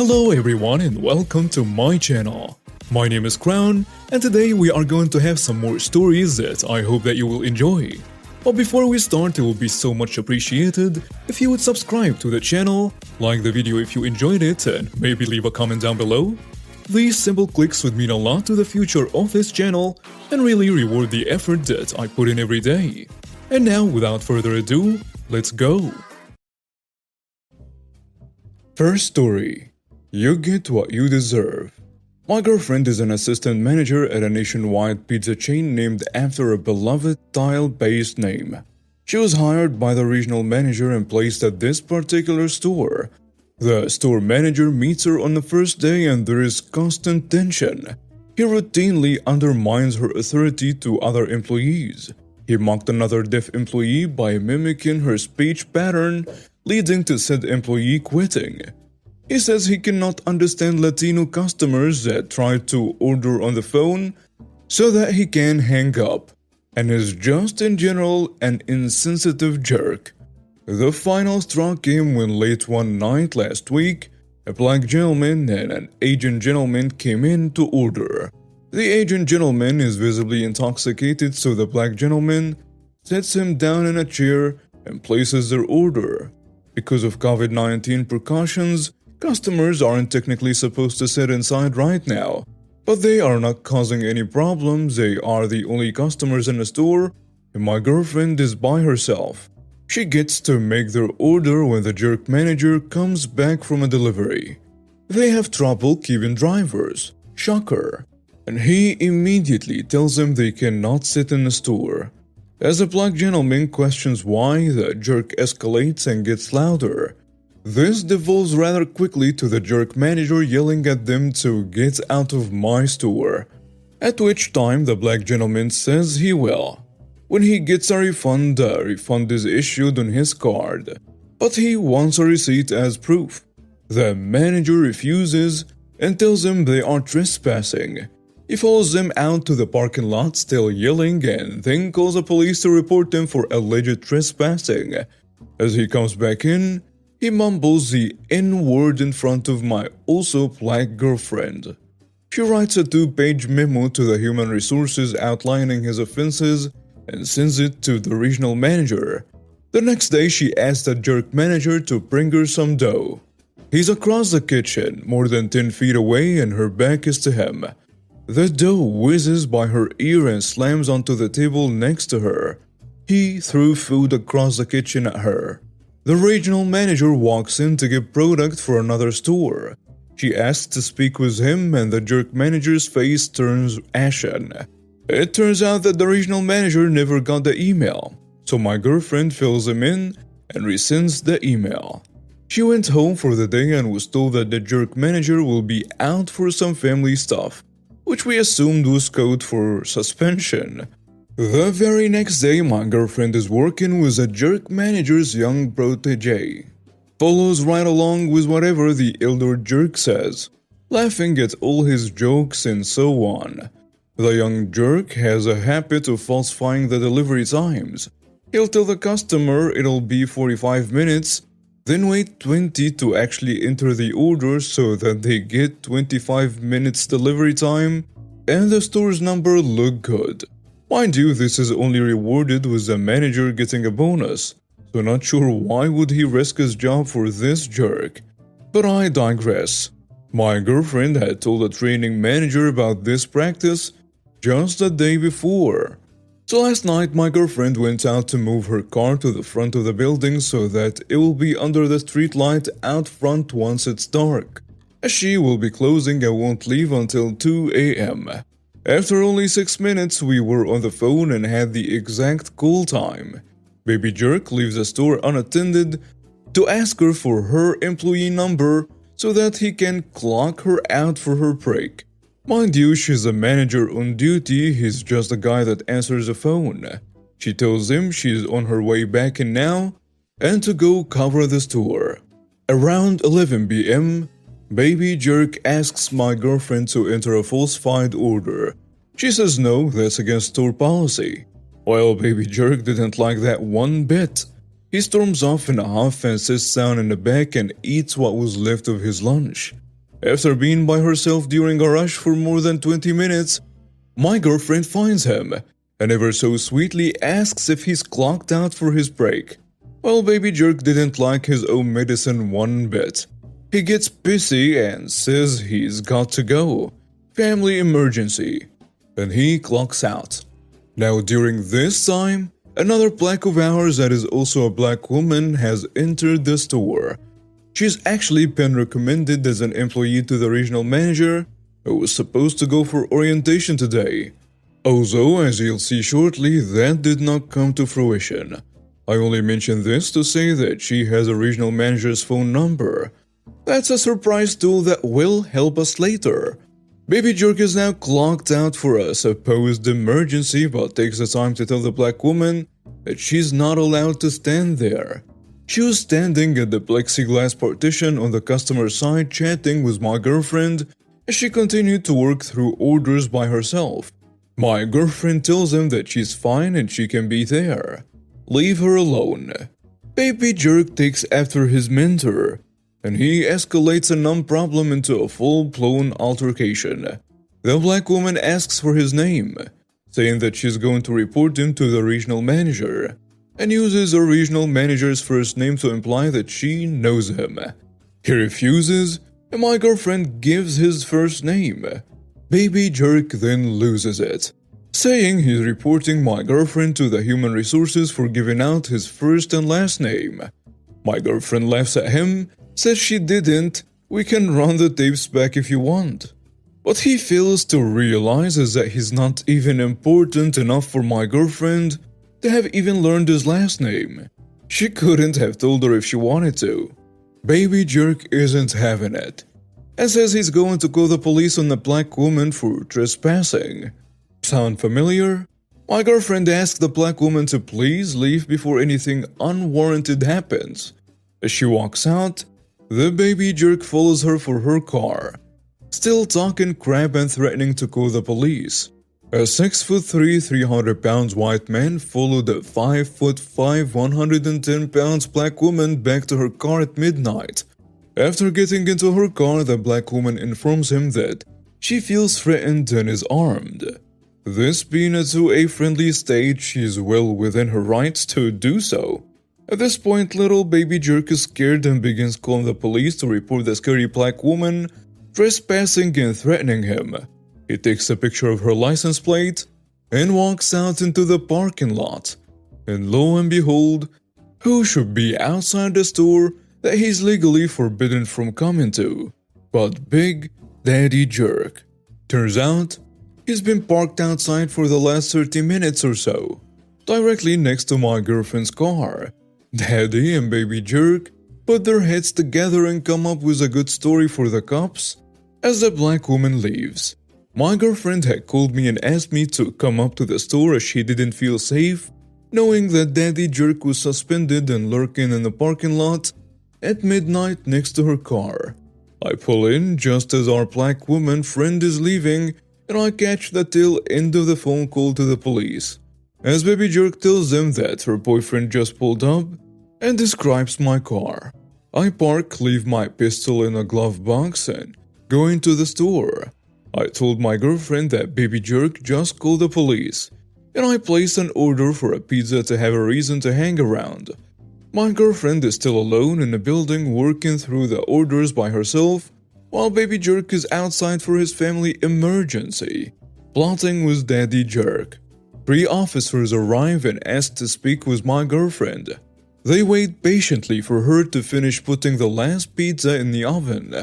Hello everyone and welcome to my channel. My name is Crown and today we are going to have some more stories that I hope that you will enjoy. But before we start, it would be so much appreciated if you would subscribe to the channel, like the video if you enjoyed it, and maybe leave a comment down below. These simple clicks would mean a lot to the future of this channel and really reward the effort that I put in every day. And now, without further ado, let's go! First story. You get what you deserve. My girlfriend is an assistant manager at a nationwide pizza chain named after a beloved tile-based name. She was hired by the regional manager and placed at this particular store. The store manager meets her on the first day and there is constant tension. He routinely undermines her authority to other employees. He mocked another deaf employee by mimicking her speech pattern, leading to said employee quitting. He says he cannot understand Latino customers that try to order on the phone so that he can hang up, and is just in general an insensitive jerk. The final straw came when late one night last week, a black gentleman and an Asian gentleman came in to order. The Asian gentleman is visibly intoxicated, so the black gentleman sits him down in a chair and places their order. Because of COVID-19 precautions, customers aren't technically supposed to sit inside right now, but they are not causing any problems. They are the only customers in the store, and my girlfriend is by herself. She gets to make their order when the jerk manager comes back from a delivery. They have trouble keeping drivers. Shocker. And he immediately tells them they cannot sit in the store. As the black gentleman questions why, the jerk escalates and gets louder. This devolves rather quickly to the jerk manager yelling at them to get out of my store, at which time the black gentleman says he will. When he gets a refund is issued on his card, but he wants a receipt as proof. The manager refuses and tells them they are trespassing. He follows them out to the parking lot still yelling and then calls the police to report them for alleged trespassing. As he comes back in, he mumbles the N-word in front of my also black girlfriend. She writes a 2-page memo to the human resources outlining his offenses and sends it to the regional manager. The next day she asks the jerk manager to bring her some dough. He's across the kitchen, more than 10 feet away, and her back is to him. The dough whizzes by her ear and slams onto the table next to her. He threw food across the kitchen at her. The regional manager walks in to get product for another store. She asks to speak with him and the jerk manager's face turns ashen. It turns out that the regional manager never got the email, so my girlfriend fills him in and resends the email. She went home for the day and was told that the jerk manager will be out for some family stuff, which we assumed was code for suspension. The very next day, my girlfriend is working with a jerk manager's young protege. Follows right along with whatever the elder jerk says, laughing at all his jokes and so on. The young jerk has a habit of falsifying the delivery times. He'll tell the customer it'll be 45 minutes, then wait 20 to actually enter the order so that they get 25 minutes delivery time and the store's number look good. Mind you, this is only rewarded with the manager getting a bonus, so not sure why would he risk his job for this jerk. But I digress. My girlfriend had told the training manager about this practice just the day before. So last night my girlfriend went out to move her car to the front of the building so that it will be under the street light out front once it's dark, as she will be closing and won't leave until 2 a.m. After only 6 minutes, we were on the phone and had the exact call time. Baby jerk leaves the store unattended to ask her for her employee number so that he can clock her out for her break. Mind you, she's a manager on duty, he's just a guy that answers the phone. She tells him she's on her way back in now and to go cover the store. Around 11 p.m., Baby jerk asks my girlfriend to enter a falsified order. She says no, that's against store policy. Well, baby jerk didn't like that one bit. He storms off in a huff and sits down in the back and eats what was left of his lunch. After being by herself during a rush for more than 20 minutes, my girlfriend finds him and ever so sweetly asks if he's clocked out for his break. Well, Baby Jerk didn't like his own medicine one bit. He gets pissy and says he's got to go. Family emergency. And he clocks out. Now during this time, another black of ours that is also a black woman has entered the store. She's actually been recommended as an employee to the regional manager who was supposed to go for orientation today. Although, as you'll see shortly, that did not come to fruition. I only mention this to say that she has a regional manager's phone number. That's a surprise tool that will help us later. Baby Jerk is now clocked out for a supposed emergency but takes the time to tell the black woman that she's not allowed to stand there. She was standing at the plexiglass partition on the customer side chatting with my girlfriend as she continued to work through orders by herself. My girlfriend tells him that she's fine and she can be there. Leave her alone. Baby Jerk takes after his mentor, and he escalates a non-problem into a full-blown altercation. The black woman asks for his name, saying that she's going to report him to the regional manager, and uses the regional manager's first name to imply that she knows him. He refuses, and my girlfriend gives his first name. Baby Jerk then loses it, saying he's reporting my girlfriend to the human resources for giving out his first and last name. My girlfriend laughs at him, says she didn't, we can run the tapes back if you want. What he fails to realize is that he's not even important enough for my girlfriend to have even learned his last name. She couldn't have told her if she wanted to. Baby Jerk isn't having it, and says he's going to call the police on the black woman for trespassing. Sound familiar? My girlfriend asks the black woman to please leave before anything unwarranted happens. As she walks out, the Baby Jerk follows her for her car, still talking crap and threatening to call the police. A 6'3", 300 pounds white man followed a 5'5", 110 pounds black woman back to her car at midnight. After getting into her car, the black woman informs him that she feels threatened and is armed. This being a 2A friendly state, she is well within her rights to do so. At this point, little Baby Jerk is scared and begins calling the police to report the scary black woman trespassing and threatening him. He takes a picture of her license plate and walks out into the parking lot. And lo and behold, who should be outside the store that he's legally forbidden from coming to but Big Daddy Jerk. Turns out, he's been parked outside for the last 30 minutes or so, directly next to my girlfriend's car. Daddy and Baby Jerk put their heads together and come up with a good story for the cops as the black woman leaves. My girlfriend had called me and asked me to come up to the store as she didn't feel safe, knowing that Daddy Jerk was suspended and lurking in the parking lot at midnight next to her car. I pull in just as our black woman friend is leaving, and I catch the tail end of the phone call to the police, as Baby Jerk tells them that her boyfriend just pulled up and describes my car. I park, leave my pistol in a glove box, and go into the store. I told my girlfriend that Baby Jerk just called the police, and I placed an order for a pizza to have a reason to hang around. My girlfriend is still alone in the building working through the orders by herself, while Baby Jerk is outside for his family emergency, plotting with Daddy Jerk. 3 officers arrive and ask to speak with my girlfriend. They wait patiently for her to finish putting the last pizza in the oven.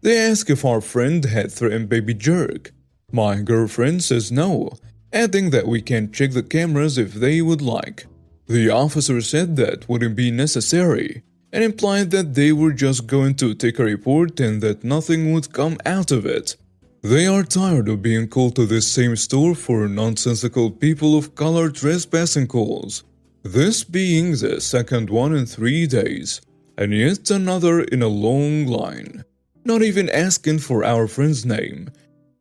They ask if our friend had threatened Baby Jerk. My girlfriend says no, adding that we can check the cameras if they would like. The officer said that wouldn't be necessary, and implied that they were just going to take a report and that nothing would come out of it. They are tired of being called to this same store for nonsensical people of color trespassing calls, this being the second one in 3 days, and yet another in a long line. Not even asking for our friend's name,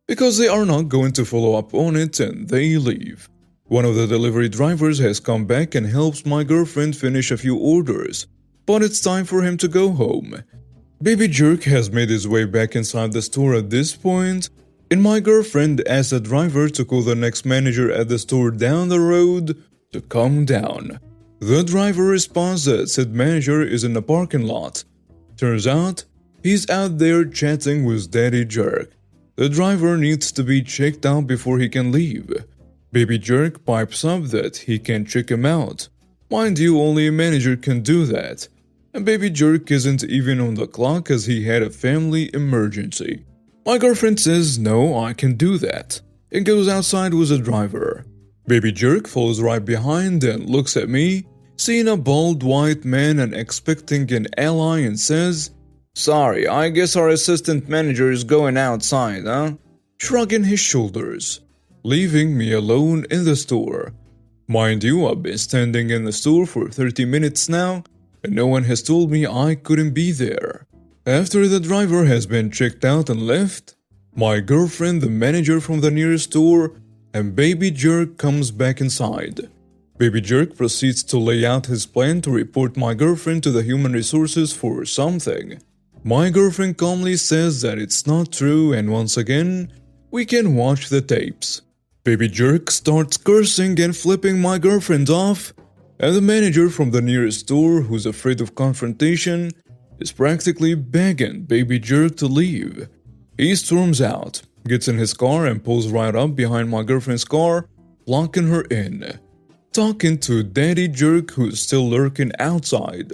because they are not going to follow up on it and they leave. One of the delivery drivers has come back and helps my girlfriend finish a few orders, but it's time for him to go home. Baby Jerk has made his way back inside the store at this point, and my girlfriend asks the driver to call the next manager at the store down the road to come down. The driver responds that said manager is in the parking lot. Turns out, he's out there chatting with Daddy Jerk. The driver needs to be checked out before he can leave. Baby Jerk pipes up that he can check him out. Mind you, only a manager can do that. And Baby Jerk isn't even on the clock as he had a family emergency. My girlfriend says, no, I can do that, and goes outside with the driver. Baby Jerk follows right behind and looks at me, seeing a bald white man and expecting an ally, and says, "Sorry, I guess our assistant manager is going outside, huh?" Shrugging his shoulders, leaving me alone in the store. Mind you, I've been standing in the store for 30 minutes now, and no one has told me I couldn't be there. After the driver has been checked out and left, my girlfriend, the manager from the nearest store, and Baby Jerk comes back inside. Baby Jerk proceeds to lay out his plan to report my girlfriend to the human resources for something. My girlfriend calmly says that it's not true, and once again, we can watch the tapes. Baby Jerk starts cursing and flipping my girlfriend off, and the manager from the nearest store, who's afraid of confrontation, is practically begging Baby Jerk to leave. He storms out, gets in his car and pulls right up behind my girlfriend's car, locking her in, talking to Daddy Jerk, who's still lurking outside.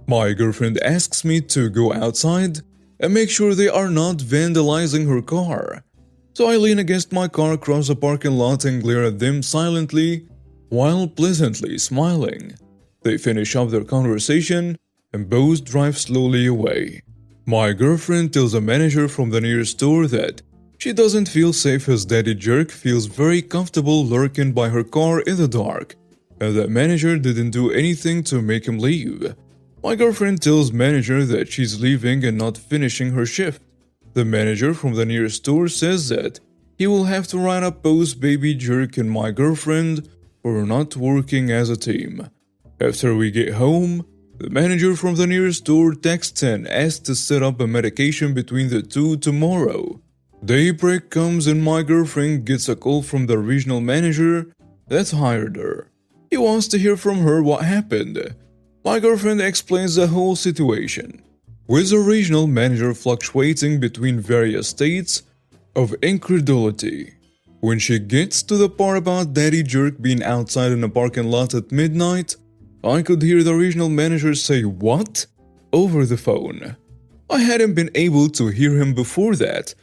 My girlfriend asks me to go outside and make sure they are not vandalizing her car. So I lean against my car across the parking lot and glare at them silently while pleasantly smiling. They finish up their conversation and both drive slowly away. My girlfriend tells a manager from the nearest store that she doesn't feel safe as Daddy Jerk feels very comfortable lurking by her car in the dark, and that manager didn't do anything to make him leave. My girlfriend tells manager that she's leaving and not finishing her shift. The manager from the nearest store says that he will have to write up both Baby Jerk and my girlfriend for not working as a team. After we get home, the manager from the nearest store texts and asks to set up a medication between the two tomorrow. Daybreak comes and my girlfriend gets a call from the regional manager that hired her. He wants to hear from her what happened. My girlfriend explains the whole situation, with the regional manager fluctuating between various states of incredulity. When she gets to the part about Daddy Jerk being outside in a parking lot at midnight, I could hear the regional manager say "what?" over the phone. I hadn't been able to hear him before that.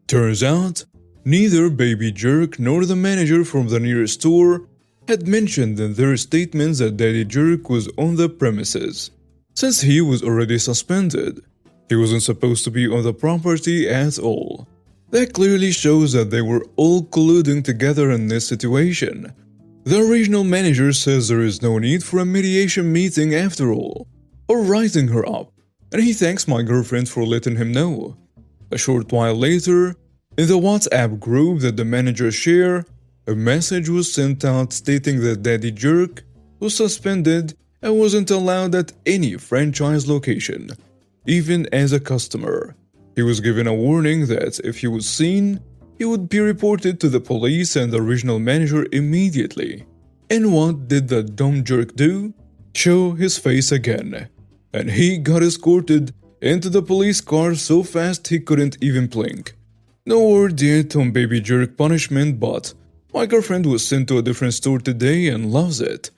Turns out, neither Baby Jerk nor the manager from the nearest store had mentioned in their statements that Daddy Jerk was on the premises, since he was already suspended. He wasn't supposed to be on the property at all. That clearly shows that they were all colluding together in this situation. The regional manager says there is no need for a mediation meeting after all, or writing her up, and he thanks my girlfriend for letting him know. A short while later, in the WhatsApp group that the managers share, a message was sent out stating that Daddy Jerk was suspended and wasn't allowed at any franchise location, even as a customer. He was given a warning that if he was seen, he would be reported to the police and the regional manager immediately. And what did the dumb jerk do? Show his face again. And he got escorted into the police car so fast he couldn't even blink. No word yet on Baby Jerk punishment, but my girlfriend was sent to a different store today and loves it.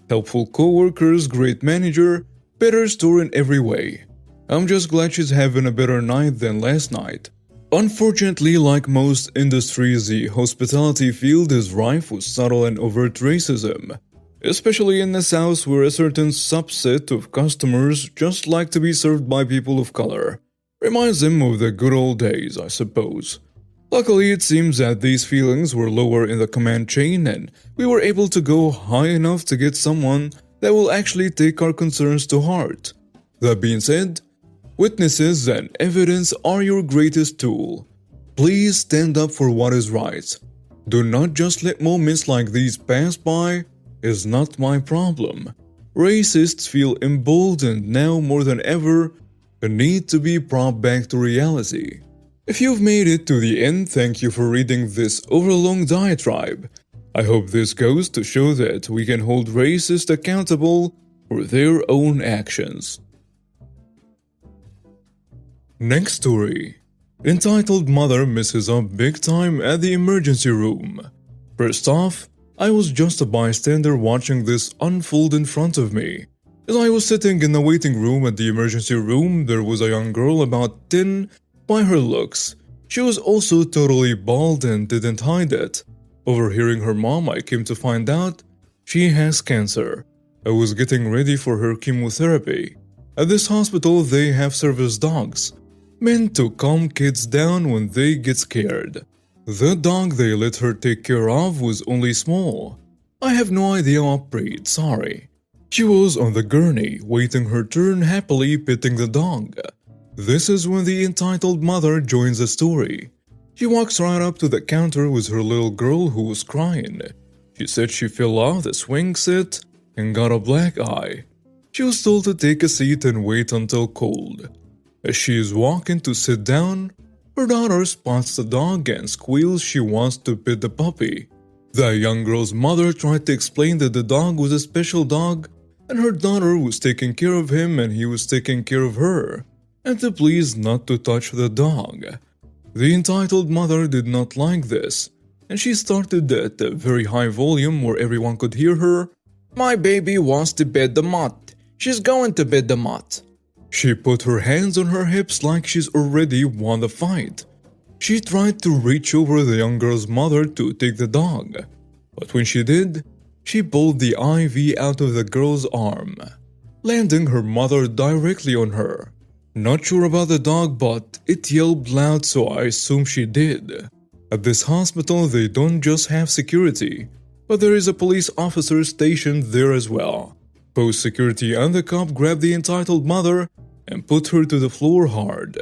Helpful co-workers, great manager, better store in every way. I'm just glad she's having a better night than last night. Unfortunately, like most industries, the hospitality field is rife with subtle and overt racism, especially in the South, where a certain subset of customers just like to be served by people of color. Reminds them of the good old days, I suppose. Luckily, it seems that these feelings were lower in the command chain and we were able to go high enough to get someone that will actually take our concerns to heart. That being said, witnesses and evidence are your greatest tool. Please stand up for what is right. Do not just let moments like these pass by. Is not my problem. Racists feel emboldened now more than ever need to be brought back to reality. If you've made it to the end, thank you for reading this overlong diatribe. I hope this goes to show that we can hold racists accountable for their own actions. Next story. Entitled Mother Messes Up Big Time at the Emergency Room. First off, I was just a bystander watching this unfold in front of me. As I was sitting in the waiting room at the emergency room, there was a young girl about 10 by her looks. She was also totally bald and didn't hide it. Overhearing her mom, I came to find out she has cancer. I was getting ready for her chemotherapy. At this hospital, they have service dogs, meant to calm kids down when they get scared. The dog they let her take care of was only small. I have no idea what breed, sorry. She was on the gurney, waiting her turn, happily petting the dog. This is when the entitled mother joins the story. She walks right up to the counter with her little girl who was crying. She said she fell off the swing set and got a black eye. She was told to take a seat and wait until cold. As she is walking to sit down, her daughter spots the dog and squeals she wants to pet the puppy. The young girl's mother tried to explain that the dog was a special dog and her daughter was taking care of him and he was taking care of her, and to please not to touch the dog. The entitled mother did not like this, and she started at a very high volume where everyone could hear her. "My baby wants to bed the mutt. She's going to bed the mutt." She put her hands on her hips like she's already won the fight. She tried to reach over the young girl's mother to take the dog, but when she did, she pulled the IV out of the girl's arm, landing her mother directly on her. Not sure about the dog, but it yelped loud, so I assume she did. At this hospital, they don't just have security, but there is a police officer stationed there as well. Both security and the cop grabbed the entitled mother and put her to the floor hard.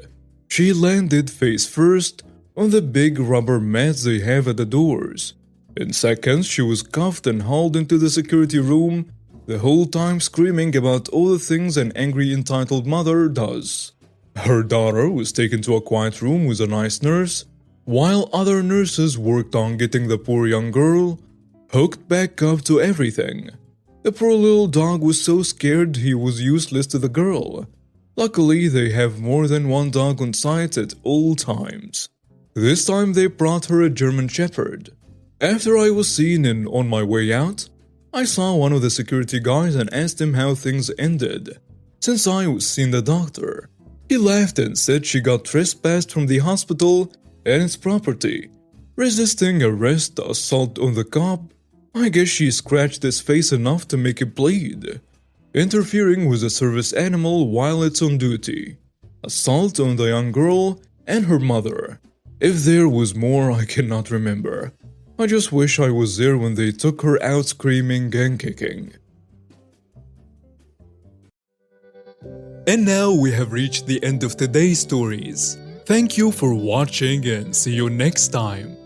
She landed face first on the big rubber mats they have at the doors. In seconds, she was cuffed and hauled into the security room, the whole time screaming about all the things an angry entitled mother does. Her daughter was taken to a quiet room with a nice nurse, while other nurses worked on getting the poor young girl hooked back up to everything. The poor little dog was so scared he was useless to the girl. Luckily, they have more than one dog on site at all times. This time they brought her a German Shepherd. After I was seen and on my way out, I saw one of the security guys and asked him how things ended. Since I was seeing the doctor, he laughed and said she got trespassed from the hospital and its property, resisting arrest, assault on the cop. I guess she scratched his face enough to make it bleed, interfering with a service animal while it's on duty, assault on the young girl and her mother. If there was more, I cannot remember. I just wish I was there when they took her out screaming and kicking. And now we have reached the end of today's stories. Thank you for watching and see you next time.